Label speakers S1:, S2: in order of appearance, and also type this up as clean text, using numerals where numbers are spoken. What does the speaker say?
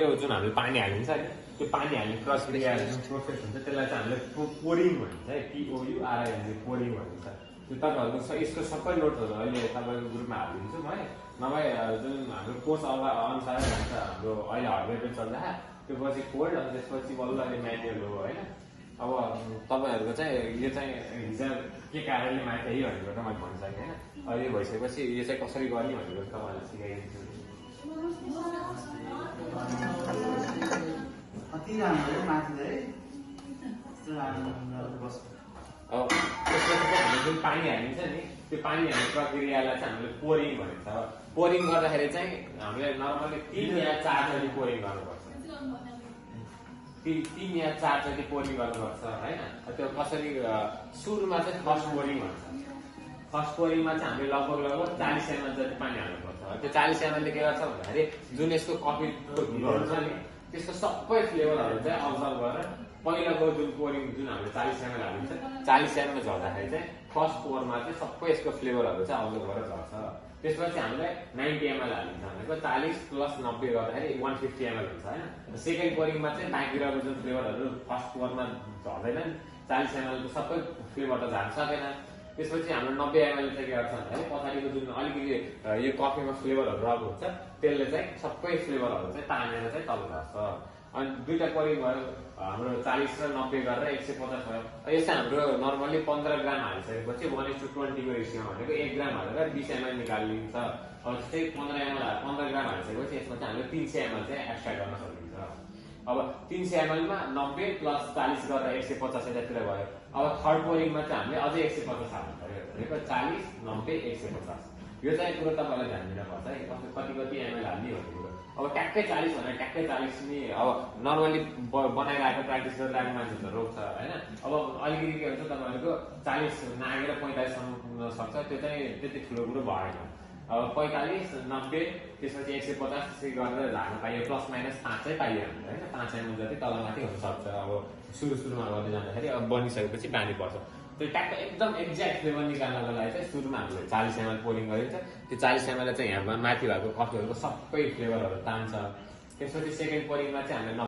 S1: त्यो जुन हामीले पानी हालिन्छ नि त्यो पानी हाल्ने प्रक्रिया प्रोसेस हुन्छ त्यसलाई चाहिँ हामीले पोरिङ भनिन्छ है POURING पोरिङ भनिन्छ त्यो तपाईँहरूको यसको सबै नोटहरू अहिले तपाईँको ग्रुपमा हालिदिन्छु म है नभए जुन हाम्रो कोर्स अनुसार हुन्छ हाम्रो अहिले हार्डवेयर चल्दा त्यो पछि कोड अनि त्यसपछि बल्ल अहिले म्यानुअल हो होइन अब तपाईँहरूको चाहिँ यो चाहिँ हिजो के कारणले माथि है भनेर मैले भन्न सकेँ होइन अहिले भइसकेपछि यो चाहिँ कसरी गर्ने भनेर तपाईँहरूलाई सिकाइदिन्छु
S2: कति राम्रो माथि है
S1: अब त्यसपछि हामीले जुन पानी हालिन्छ नि त्यो पानी हाल्ने प्रक्रियालाई चाहिँ हामीले पोरिङ भनिन्छ पोरिङ गर्दाखेरि चाहिँ हामीले नर्मली 3 या 4 चोटि पोरिङ गर्नुपर्छ 3 या 4 चोटि पोरिङ गर्नुपर्छ होइन त्यो कसरी सुरुमा चाहिँ फर्स्ट पोरिङ भन्छ फर्स्ट पोरिङमा चाहिँ हामीले लगभग 40 ml जति पानी हाल्नुपर्छ त्यो 40 ml ले के गर्छ भन्दाखेरि जुन यसको कफीको धुलोहरू छ नि त्यसको सबै फ्लेभरहरू चाहिँ अब्जर्भ गरेर पहिलाको जुन पोरिङ जुन हामीले 40 ml हालिन्छ 40 ml झर्दाखेरि चाहिँ फर्स्ट पोरमा चाहिँ सबै यसको फ्लेभरहरू चाहिँ अब्जर्भ गरेर झर्छ त्यसपछि हामीले 90 ml हालिन्छ भनेको 40 + 90 गर्दाखेरि 150 ml हुन्छ होइन सेकेन्ड पोरिङमा चाहिँ बाँकी रहेको जुन फ्लेभरहरू फर्स्ट पोरमा झर्दैन 40 ml को सबै फ्लेभर त झार्न सकेन त्यसपछि हाम्रो 90 ml चाहिँ के गर्छ भन्दाखेरि पछाडिको जुन अलिकति यो कफीमा फ्लेभरहरू रहेको हुन्छ त्यसले चाहिँ सबै फ्लेभरहरू चाहिँ तानेर चाहिँ तल झर्छ अनि दुईटा पोरिङ भयो हाम्रो 40 र 90 गरेर 150 भयो यसै हाम्रो नर्मली 15 ग्राम हालिसकेपछि 1:20 को रेसियोमा भनेको 1 ग्राम हालेर 20 ml निकालिन्छ अब त्यस्तै 15 ग्राम हालिसकेपछि यसमा चाहिँ हामीले 300 ml चाहिँ एक्स्ट्रा गर्न सकिन्छ अब 300 ml मा 90 + 40 गरेर 150 यतातिर भयो अब थर्ड पोरिङमा चाहिँ हामीले अझै 150 हाल्नु पर्यो भनेको 40 90 150 यो चाहिँ कुरो तपाईँलाई ध्यान दिनुपर्छ है कति ml हाल्ने भनेको अब ट्याक्कै 40 भनेर ट्याक्कै 40 नि अब नर्मली बनाइरहेको प्र्याक्टिस गरिरहेको मान्छे त रोक्छ होइन अब अलिकति के हुन्छ तपाईँहरूको 40 नागेर 45 सम्म पुग्न सक्छ त्यो चाहिँ त्यति ठुलो कुरो भएन अब 45 90 त्यसपछि 150 त्यसरी गरेर झार्न पाइयो ± 5 चाहिँ पाइयो हामीले होइन 5 ml जति तलमाथि हुनसक्छ अब सुरुमा गर्दै जाँदाखेरि अब बनिसकेपछि पानी पर्छ त्यो ट्याक्क एकदम एक्ज्याक्ट फ्लेभर निकाल्नको लागि चाहिँ सुरुमा हामीले 40 ml पोरिङ गरिन्छ त्यो 40 ml चाहिँ यहाँ माथि भएको कफीहरूको सबै फ्लेभरहरू तान्छ त्यसपछि सेकेन्ड पोरिङमा चाहिँ हामीले